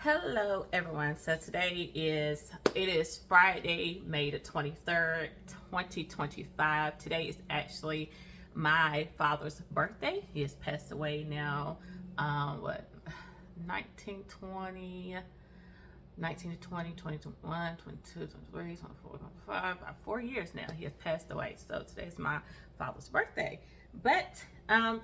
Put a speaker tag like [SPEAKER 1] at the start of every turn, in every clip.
[SPEAKER 1] Hello everyone. So today is Friday, May the 23rd, 2025. Today is actually my father's birthday. He has passed away now. 1920, 1920, 2021, 22, 23, 24, 25, about 4 years now he has passed away. So today's my father's birthday. But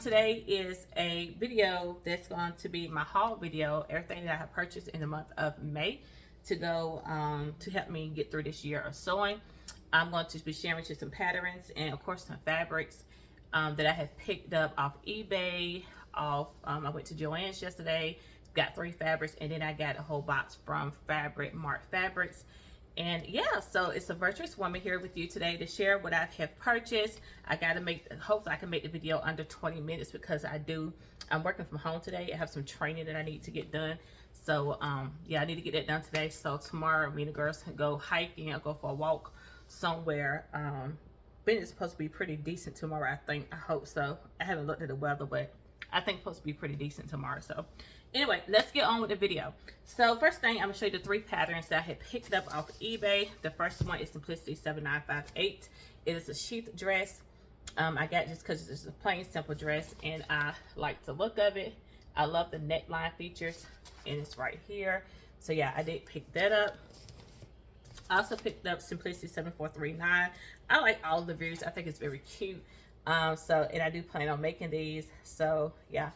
[SPEAKER 1] today is a video that's going to be my haul video, everything that I have purchased in the month of May to go to help me get through this year of sewing. I'm going to be sharing with you some patterns and of course some fabrics that I have picked up off eBay. I went to JoAnn's yesterday, got 3 fabrics, and then I got a whole box from Mart Fabrics. And yeah, so it's a virtuous woman here with you today to share what I have purchased. I got to hopefully I can make the video under 20 minutes because I'm working from home today. I have some training that I need to get done. So yeah, I need to get that done today. So tomorrow me and the girls can go hiking or go for a walk somewhere. But it's supposed to be pretty decent tomorrow, I think. I hope so. I haven't looked at the weather, but I think it's supposed to be pretty decent tomorrow. So anyway, let's get on with the video. So first thing, I'm gonna show you the 3 patterns that I had picked up off eBay. The first one is Simplicity 7958. It is a sheath dress. I got just because it's a plain simple dress and I like the look of it. I love the neckline features and it's right here. So yeah, I did pick that up. I also picked up Simplicity 7439. I like all the views. I think it's very cute. And I do plan on making these. So yeah,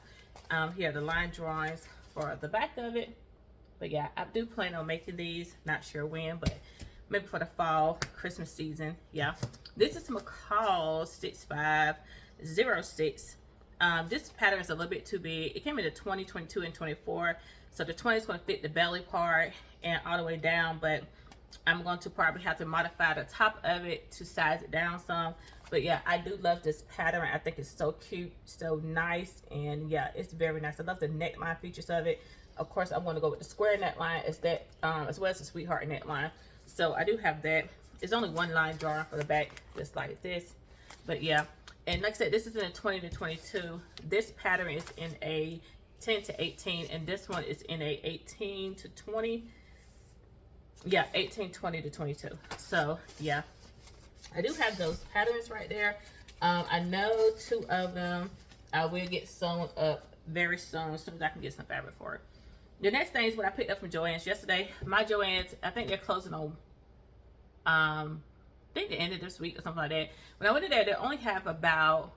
[SPEAKER 1] here are the line drawings for the back of it. But yeah, I do plan on making these. Not sure when, but maybe for the fall, Christmas season. Yeah, this is McCall 6506. This pattern is a little bit too big. It came in the 20, 22, and 24. So the 20 is going to fit the belly part and all the way down, but I'm going to probably have to modify the top of it to size it down some. But yeah, I do love this pattern. I think it's so cute, so nice, and yeah, it's very nice. I love the neckline features of it. Of course, I'm going to go with the square neckline as well as the sweetheart neckline. So I do have that. It's only one line drawing for the back, just like this. But yeah, and like I said, this is in a 20 to 22. This pattern is in a 10 to 18, and this one is in a 18 to 20. Yeah, 18, 20 to 22. So yeah, I do have those patterns right there. I know 2 of them I will get sewn up very soon as I can get some fabric for it. The next thing is what I picked up from JoAnn's yesterday. My JoAnn's, I think they're closing on I think the end of this week or something like that. When I went in there, they only have about,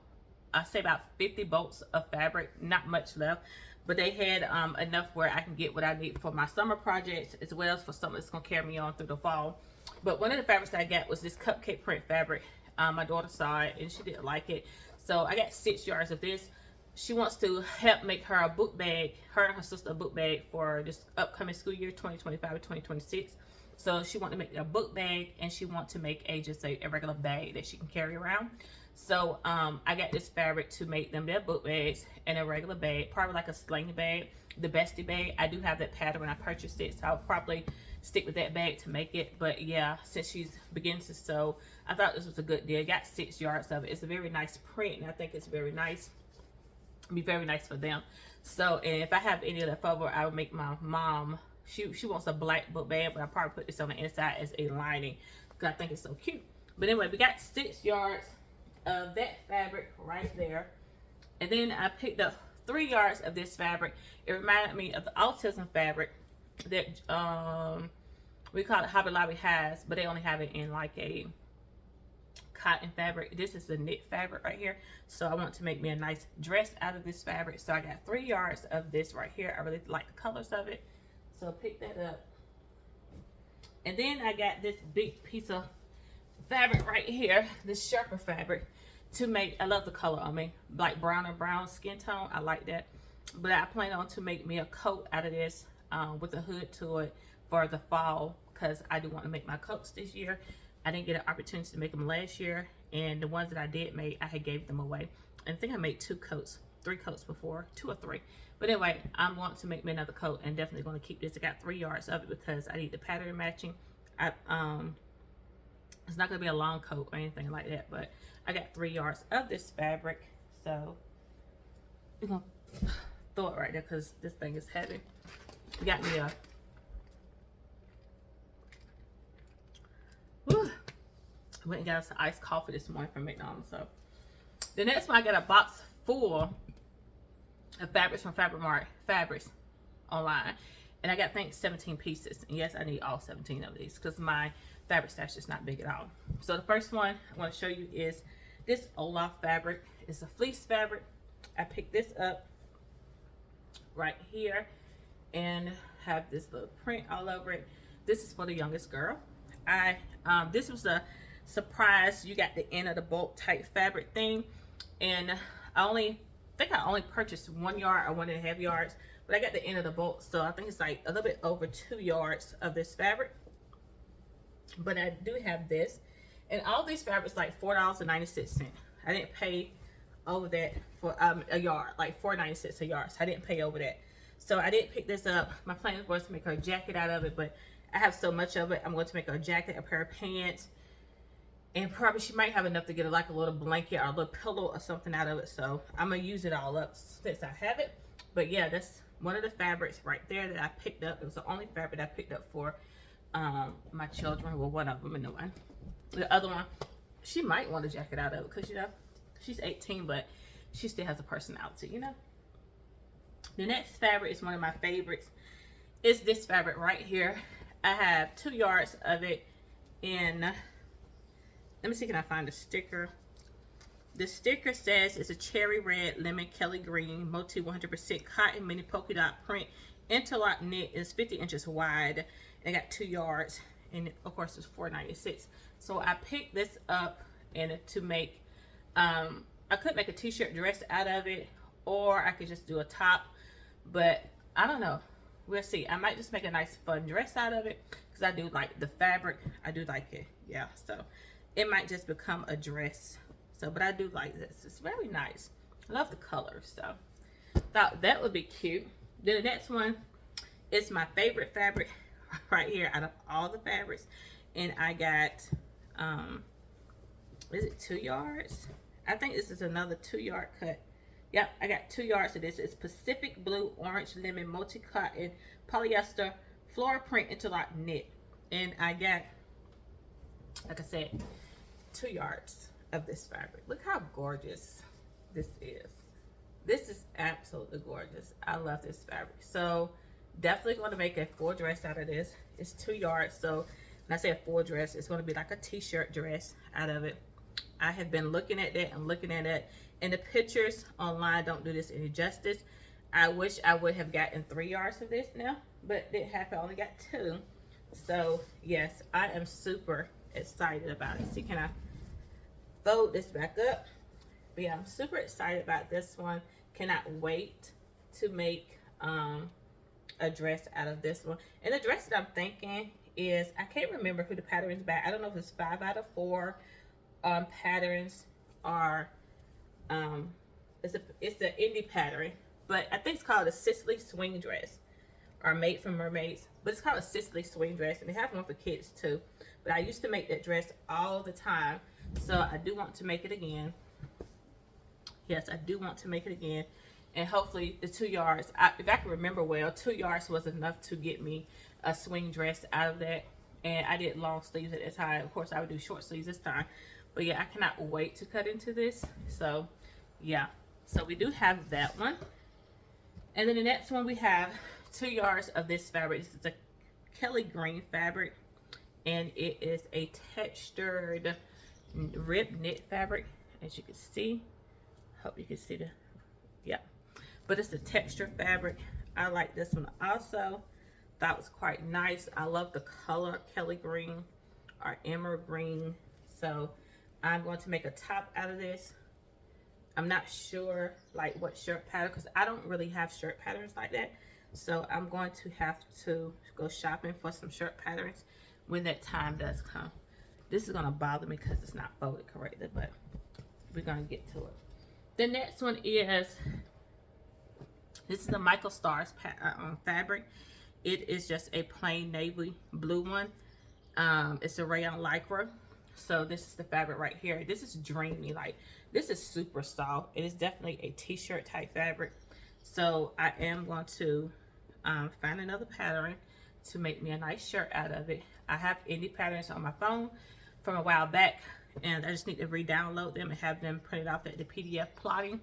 [SPEAKER 1] I say about 50 bolts of fabric, not much left. But they had enough where I can get what I need for my summer projects as well as for something that's going to carry me on through the fall. But one of the fabrics I got was this cupcake print fabric. My daughter saw it and she didn't like it. So I got 6 yards of this. She wants to help make her a book bag, her and her sister a book bag for this upcoming school year, 2025 or 2026. So she wanted to make a book bag and she wants to make just a regular bag that she can carry around. So I got this fabric to make them their book bags and a regular bag, probably like a sling bag, the bestie bag. I do have that pattern when I purchased it, so I'll probably stick with that bag to make it. But yeah, since she's beginning to sew, I thought this was a good deal. I got 6 yards of it. It's a very nice print, and I think it's very nice. It'll be very nice for them. So, and if I have any left over, I would make my mom. She wants a black book bag, but I probably put this on the inside as a lining because I think it's so cute. But anyway, we got 6 yards of that fabric right there, and then I picked up 3 yards of this fabric. It reminded me of the autism fabric that we call it Hobby Lobby has, but they only have it in like a cotton fabric. This is the knit fabric right here, so I want to make me a nice dress out of this fabric. So I got 3 yards of this right here. I really like the colors of it, so pick that up. And then I got this big piece of fabric right here, this sharper fabric to make. I love the color on me, like brown skin tone. I like that. But I plan on to make me a coat out of this with a hood to it for the fall, because I do want to make my coats this year. I didn't get an opportunity to make them last year, and the ones that I did make, I had gave them away. And I think I made 2 coats, 3 coats before, 2 or 3. But anyway, I'm going to make me another coat and definitely going to keep this. I got 3 yards of it because I need the pattern matching. It's not going to be a long coat or anything like that, but I got 3 yards of this fabric. So I'm going to throw it right there because this thing is heavy. Got me a Went and got us some iced coffee this morning from McDonald's. So the next one, I got a box full of fabrics from Mart fabrics online, and I got, I think, 17 pieces. And yes, I need all 17 of these because my fabric stash is not big at all. So the first one I want to show you is this Olaf fabric. It's a fleece fabric. I picked this up right here and have this little print all over it. This is for the youngest girl. This was a surprise. You got the end of the bulk type fabric thing, and I think I only purchased 1 yard or 1.5 yards, but I got the end of the bulk, so I think it's like a little bit over 2 yards of this fabric. But I do have this, and all these fabrics like $4.96. I didn't pay over that for a yard, like $4.96 a yard. So I didn't pay over that. So I didn't pick this up. My plan was to make her a jacket out of it, but I have so much of it. I'm going to make her a jacket, a pair of pants, and probably she might have enough to get like a little blanket or a little pillow or something out of it. So I'm gonna use it all up since I have it. But yeah, that's one of the fabrics right there that I picked up. It was the only fabric I picked up for my children. Well, one of them and the one. The other one, she might want a jacket out of it because, you know, she's 18, but she still has a personality, you know. The next fabric is one of my favorites. It's this fabric right here. I have 2 yards of it in, let me see, can I find a sticker? The sticker says it's a cherry red, lemon, Kelly green, multi 100% cotton mini polka dot print, interlock knit. Is 50 inches wide. I got 2 yards, and of course it's $4.96. So I picked this up and to make, I could make a t-shirt dress out of it, or I could just do a top, but I don't know. We'll see. I might just make a nice fun dress out of it because I do like the fabric. I do like it. Yeah, so it might just become a dress. So, but I do like this. It's very nice. I love the colors. So thought that would be cute. Then the next one is my favorite fabric right here out of all the fabrics. And I got, is it 2 yards? I think this is another 2-yard cut. Yep, I got 2 yards of this. It's Pacific Blue, Orange, Lemon, Multi-Cotton, Polyester, Floral Print, Interlock Knit. And I got, like I said, 2 yards of this fabric. Look how gorgeous this is. This is absolutely gorgeous. I love this fabric. So definitely going to make a full dress out of this. It's 2 yards. So when I say a full dress, it's going to be like a t-shirt dress out of it. I have been looking at that and looking at it, and the pictures online don't do this any justice. I wish I would have gotten 3 yards of this now, but didn't have. I only got 2. So yes, I am super excited about it. See, can I fold this back up? But yeah, I'm super excited about this one. Cannot wait to make a dress out of this one. And the dress that I'm thinking is, I can't remember who the pattern is by. I don't know if it's 5 out of 4 patterns are it's an indie pattern, but I think it's called a Sicily swing dress, or Made from Mermaids, but it's called a Sicily swing dress, and they have one for kids too. But I used to make that dress all the time, so I do want to make it again. Yes, I do want to make it again, and hopefully the 2 yards, if I can remember well, 2 yards was enough to get me a swing dress out of that. And I did long sleeves at that time. Of course, I would do short sleeves this time. But yeah, I cannot wait to cut into this. So yeah, so we do have that one. And then the next one, we have 2 yards of this fabric. This is a Kelly green fabric, and it is a textured rib knit fabric, as you can see. Hope you can see the, yeah, but it's a texture fabric. I like this one also. That was quite nice. I love the color Kelly green or emerald green. So I'm going to make a top out of this. I'm not sure like what shirt pattern, because I don't really have shirt patterns like that. So I'm going to have to go shopping for some shirt patterns when that time does come. This is going to bother me because it's not folded correctly, but we're going to get to it. The next one is, this is a Michael Stars fabric. It is just a plain navy blue one. It's a rayon lycra. So this is the fabric right here. This is dreamy. Like, this is super soft. It is definitely a t-shirt type fabric. So I am going to find another pattern to make me a nice shirt out of it. I have indie patterns on my phone from a while back and I just need to re-download them and have them printed off at the PDF plotting,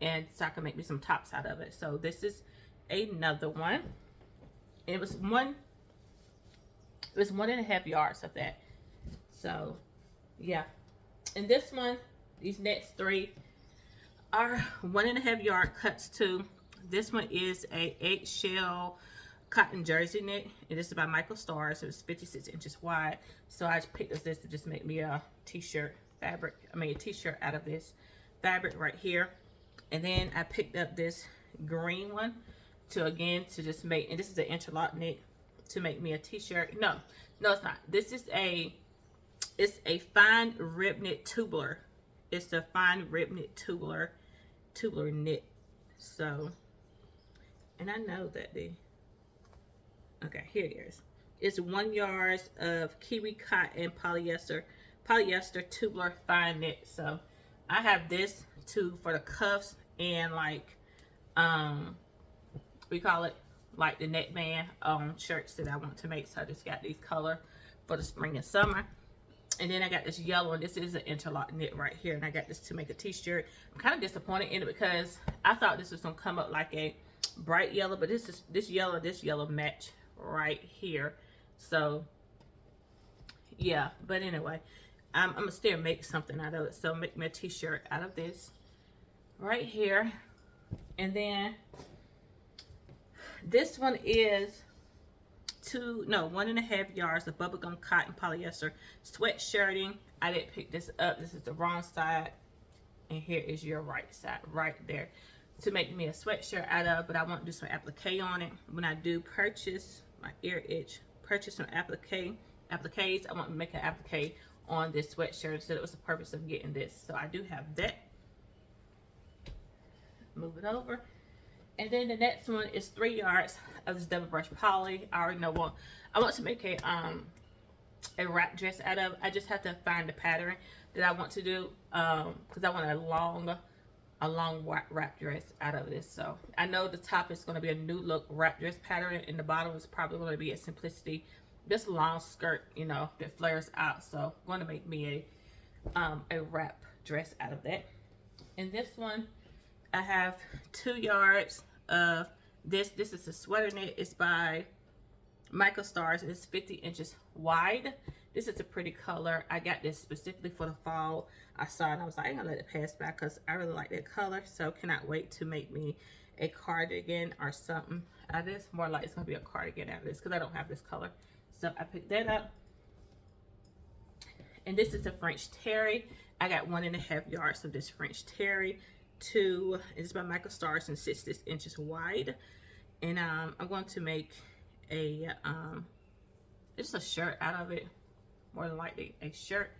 [SPEAKER 1] and so I can make me some tops out of it. So this is another one. It was 1.5 yards of that. So yeah, and this one, these next three are 1.5 yard cuts too. This one is a eggshell cotton jersey knit, and this is by Michael Stars. It was 56 inches wide, so I just picked up this to just make me a t-shirt fabric. I made a t-shirt out of this fabric right here. And then I picked up this green one to just make, and this is an interlock knit to make me a t-shirt. No, it's not. This is it's a fine rib knit tubular. It's the fine rib knit tubular knit. So, and I know that okay, here it is. It's 1 yard of kiwi cotton polyester tubular fine knit. So I have this too for the cuffs and like we call it like the neckband shirts that I want to make. So I just got these color for the spring and summer. And then I got this yellow, and this is an interlock knit right here, and I got this to make a t-shirt. I'm kind of disappointed in it because I thought this was gonna come up like a bright yellow, but this yellow match right here. So yeah, but anyway, I'm gonna still make something out of it. So make me a t-shirt out of this right here. And then this one is 1.5 yards of bubblegum cotton polyester sweatshirting. I didn't pick this up. This is the wrong side, and here is your right side right there to make me a sweatshirt out of. But I want to do some applique on it. When I do purchase, my ear itch, purchase some appliques, I want to make an applique on this sweatshirt, so that was the purpose of getting this. So I do have that. Move it over. And then the next one is 3 yards of this double brush poly. I already know what I want to make a wrap dress out of. I just have to find the pattern that I want to do because I want a long wrap dress out of this. So I know the top is going to be a new look wrap dress pattern, and the bottom is probably going to be a simplicity, this long skirt, you know, that flares out. So I'm going to make me a wrap dress out of that. And this one, I have 2 yards of this. This is a sweater knit. It's by Michael Stars. It's 50 inches wide. This is a pretty color. I got this specifically for the fall. I saw it and I was like, I'm gonna let it pass by because I really like that color. So cannot wait to make me a cardigan or something out of this. More like it's gonna be a cardigan out of this because I don't have this color. So I picked that up. And this is a French terry. I got 1.5 yards of this French terry. It's by Michael Stars and 6 inches wide. And I'm going to make just a shirt out of it, more than likely a shirt.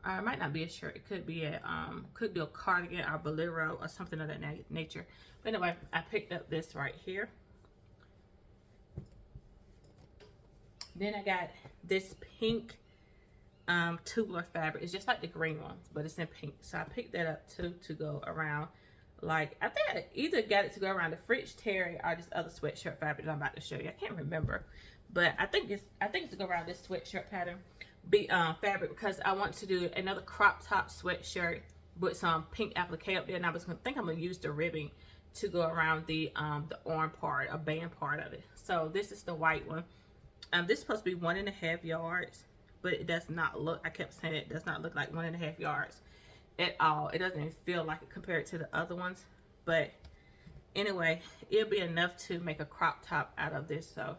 [SPEAKER 1] It might not be a shirt. It could be could do a cardigan or bolero or something of that nature. But anyway, I picked up this right here. Then I got this pink tubular fabric. It's just like the green ones, but it's in pink. So I picked that up too to go around. Like I think I either got it to go around the French terry or this other sweatshirt fabric that I'm about to show you. I can't remember, but I think it's to go around this sweatshirt pattern fabric because I want to do another crop top sweatshirt with some pink applique up there, and I'm gonna use the ribbing to go around the arm part, a band part of it. So this is the white one. This is supposed to be 1.5 yards. But it does not look, I kept saying it does not look like 1.5 yards at all. It doesn't even feel like it compared to the other ones. But anyway, it'll be enough to make a crop top out of this. So,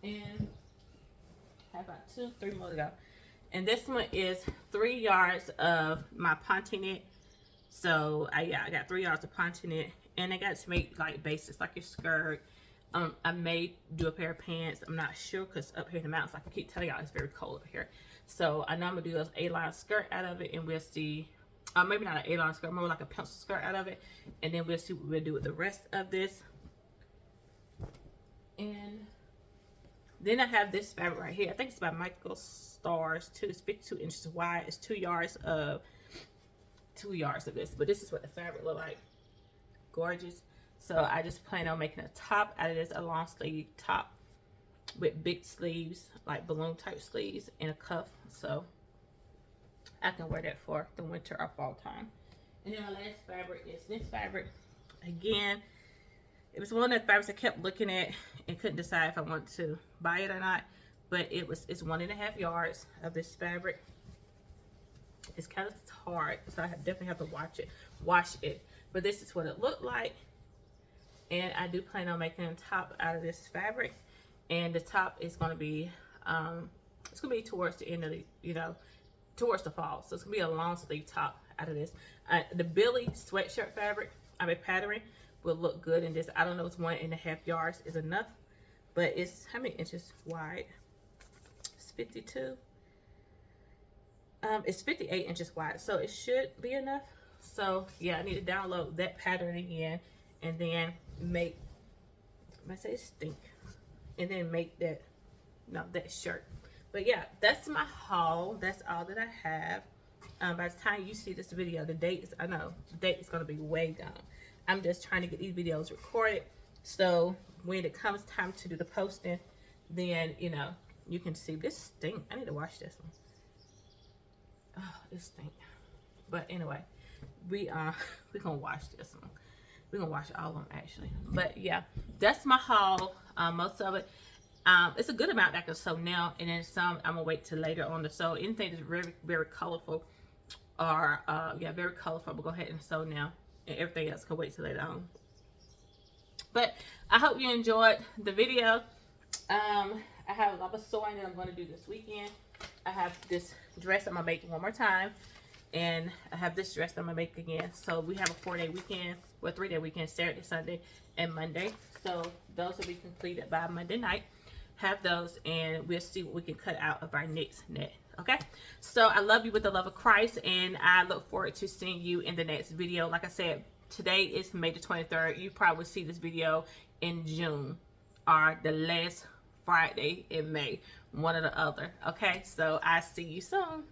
[SPEAKER 1] and I have about 2, 3 more to go. And this one is 3 yards of my ponte knit. So I got 3 yards of ponte knit, and I got to make like basics like your skirt. I may do a pair of pants. I'm not sure because up here in the mountains, like I keep telling y'all, it's very cold up here. So I know I'm gonna do an A-line skirt out of it, and we'll see. Maybe not an A-line skirt, more like a pencil skirt out of it, and then we'll see what we'll do with the rest of this. And then I have this fabric right here. I think it's by Michael Stars too. It's 52 inches wide. It's 2 yards of this, but this is what the fabric look like. Gorgeous. So I just plan on making a top out of this, a long sleeve top with big sleeves, like balloon type sleeves, and a cuff. So I can wear that for the winter or fall time. And then my last fabric is this fabric. Again, it was one of the fabrics I kept looking at and couldn't decide if I wanted to buy it or not. But it's 1.5 yards of this fabric. It's kind of hard, so I definitely have to wash it. But this is what it looked like. And I do plan on making a top out of this fabric. And the top is going to be, it's going to be towards the end of the, towards the fall. So it's going to be a long sleeve top out of this. The Billy sweatshirt fabric, pattern will look good in this. I don't know if 1.5 yards is enough, but it's how many inches wide? It's 52. It's 58 inches wide, so it should be enough. So yeah, I need to download that pattern again, and then make, I say stink, and then make that, that shirt. But yeah, that's my haul. That's all that I have. By the time you see this video, the date is, I know the date is going to be way gone. I'm just trying to get these videos recorded, so when it comes time to do the posting, then you can see this stink. I need to wash this one. Oh, it stink. But anyway, we're gonna wash this one. We're gonna wash all of them actually. But yeah, that's my haul. Most of it. It's a good amount that I can sew now, and then some I'm gonna wait till later on to sew. Anything that's very, very colorful, or very colorful, I'm gonna go ahead and sew now, and everything else can wait till later on. But I hope you enjoyed the video. I have a lot of sewing that I'm going to do this weekend. I have this dress I'm gonna make one more time, and I have this dress I'm gonna make again. So we have a 4-day weekend, well, 3-day weekend, Saturday, Sunday, and Monday. So those will be completed by Monday night. Have those, and we'll see what we can cut out of our next net. Okay, so I love you with the love of Christ, and I look forward to seeing you in the next video. Like I said, today is May the 23rd. You probably see this video in June or the last Friday in May, one or the other. Okay, so I see you soon.